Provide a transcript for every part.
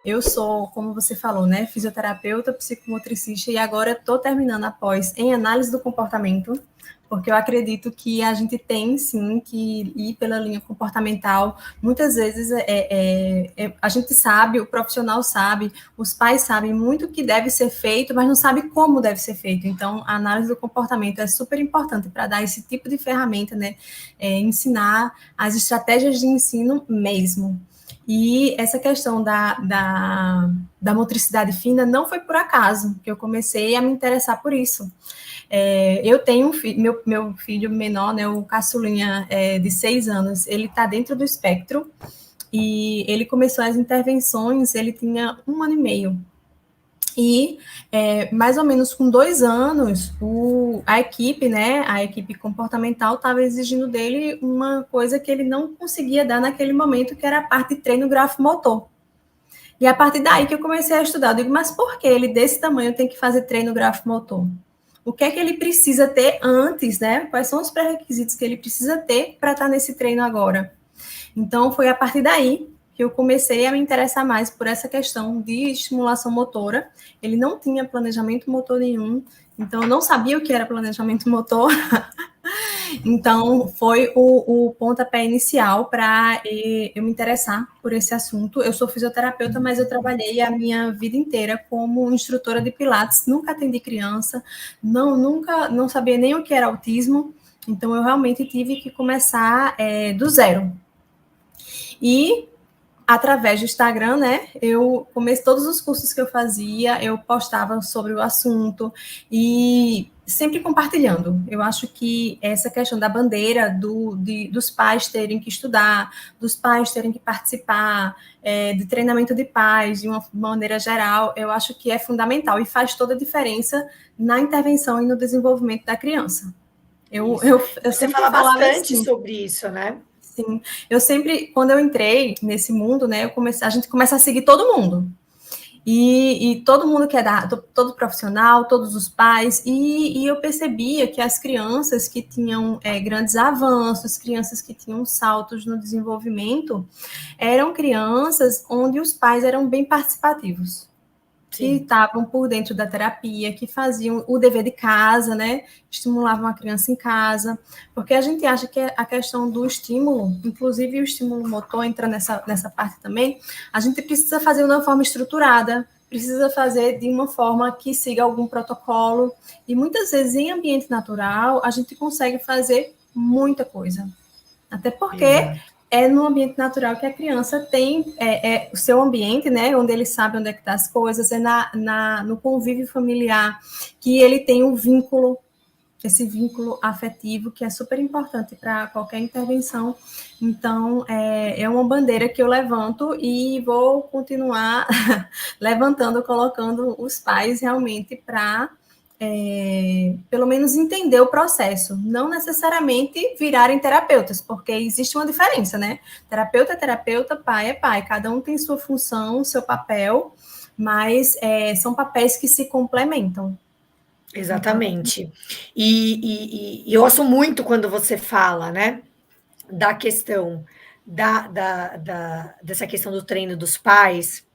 Eu sou, como você falou, né, fisioterapeuta, psicomotricista e agora estou terminando a pós em análise do comportamento, porque eu acredito que a gente tem, sim, que ir pela linha comportamental. Muitas vezes a gente sabe, o profissional sabe, os pais sabem muito o que deve ser feito, mas não sabe como deve ser feito. Então, a análise do comportamento é super importante para dar esse tipo de ferramenta, né? Ensinar as estratégias de ensino mesmo. E essa questão da motricidade fina não foi por acaso que eu comecei a me interessar por isso. Eu tenho meu filho menor, né, o caçulinha de 6 anos, ele está dentro do espectro e ele começou as intervenções, ele tinha 1 ano e meio. E mais ou menos com 2 anos, a equipe, né, a equipe comportamental estava exigindo dele uma coisa que ele não conseguia dar naquele momento, que era a parte de treino grafomotor. E a partir daí que eu comecei a estudar, eu digo, mas por que ele desse tamanho tem que fazer treino grafomotor? O que é que ele precisa ter antes, né? Quais são os pré-requisitos que ele precisa ter para estar nesse treino agora? Então, foi a partir daí que eu comecei a me interessar mais por essa questão de estimulação motora. Ele não tinha planejamento motor nenhum, então eu não sabia o que era planejamento motor. Então, foi o pontapé inicial para eu me interessar por esse assunto. Eu sou fisioterapeuta, mas eu trabalhei a minha vida inteira como instrutora de Pilates. Nunca atendi criança, não sabia nem o que era autismo. Então, eu realmente tive que começar do zero. E através do Instagram, né, eu comecei todos os cursos que eu fazia, eu postava sobre o assunto e sempre compartilhando. Eu acho que essa questão da bandeira dos pais terem que estudar, dos pais terem que participar, de treinamento de pais de uma maneira geral, eu acho que é fundamental e faz toda a diferença na intervenção e no desenvolvimento da criança. Eu Você fala bastante assim, sobre isso, né? Sim, eu sempre, quando eu entrei nesse mundo, né, a gente começa a seguir todo mundo. E todo mundo que é todo profissional, todos os pais, e eu percebia que as crianças que tinham grandes avanços, crianças que tinham saltos no desenvolvimento, eram crianças onde os pais eram bem participativos. Que estavam por dentro da terapia, que faziam o dever de casa, né? Estimulavam a criança em casa, porque a gente acha que a questão do estímulo, inclusive o estímulo motor entra nessa parte também, a gente precisa fazer de uma forma estruturada, precisa fazer de uma forma que siga algum protocolo, e muitas vezes em ambiente natural a gente consegue fazer muita coisa. Até porque é no ambiente natural que a criança tem o seu ambiente, né, onde ele sabe onde é que estão as coisas, no convívio familiar, que ele tem um vínculo, esse vínculo afetivo, que é super importante para qualquer intervenção. Então, é uma bandeira que eu levanto e vou continuar levantando, colocando os pais realmente para pelo menos entender o processo, não necessariamente virarem terapeutas, porque existe uma diferença, né? Terapeuta é terapeuta, pai é pai, cada um tem sua função, seu papel, mas são papéis que se complementam. Exatamente. E eu gosto muito quando você fala, né, da questão dessa questão do treino dos pais.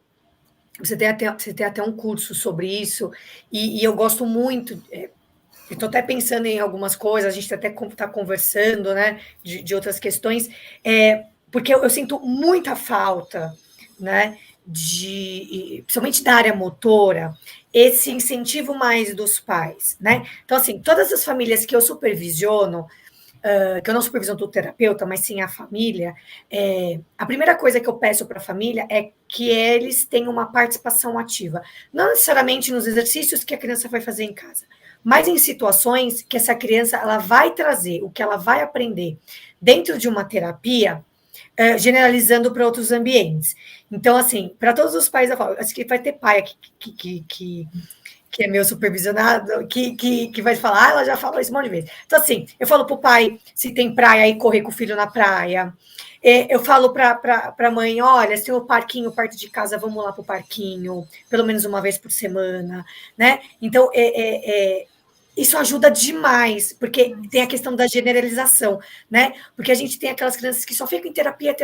Você tem até um curso sobre isso, e eu gosto muito. Estou até pensando em algumas coisas, a gente até está conversando, né, de outras questões, porque eu sinto muita falta, né, principalmente da área motora, esse incentivo mais dos pais, né? Então, assim, todas as famílias que eu supervisiono, que eu não supervisiono do terapeuta, mas sim a família, a primeira coisa que eu peço para a família é que eles tenham uma participação ativa, não necessariamente nos exercícios que a criança vai fazer em casa, mas em situações que essa criança ela vai trazer, o que ela vai aprender dentro de uma terapia, generalizando para outros ambientes. Então, assim, para todos os pais, eu falo, acho que vai ter pai aqui que é meu supervisionado, que vai falar, ela já falou isso um monte de vezes. Então, assim, eu falo para o pai, se tem praia, aí correr com o filho na praia. Eu falo para a mãe, olha, se tem um parquinho perto de casa, vamos lá para o parquinho, pelo menos uma vez por semana, né? Então, isso ajuda demais, porque tem a questão da generalização, né? Porque a gente tem aquelas crianças que só ficam em terapia,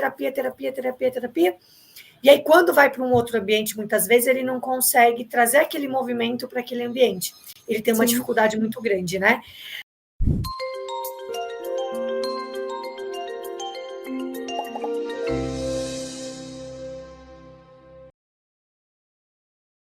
E aí, quando vai para um outro ambiente, muitas vezes ele não consegue trazer aquele movimento para aquele ambiente. Ele tem uma dificuldade muito grande, né?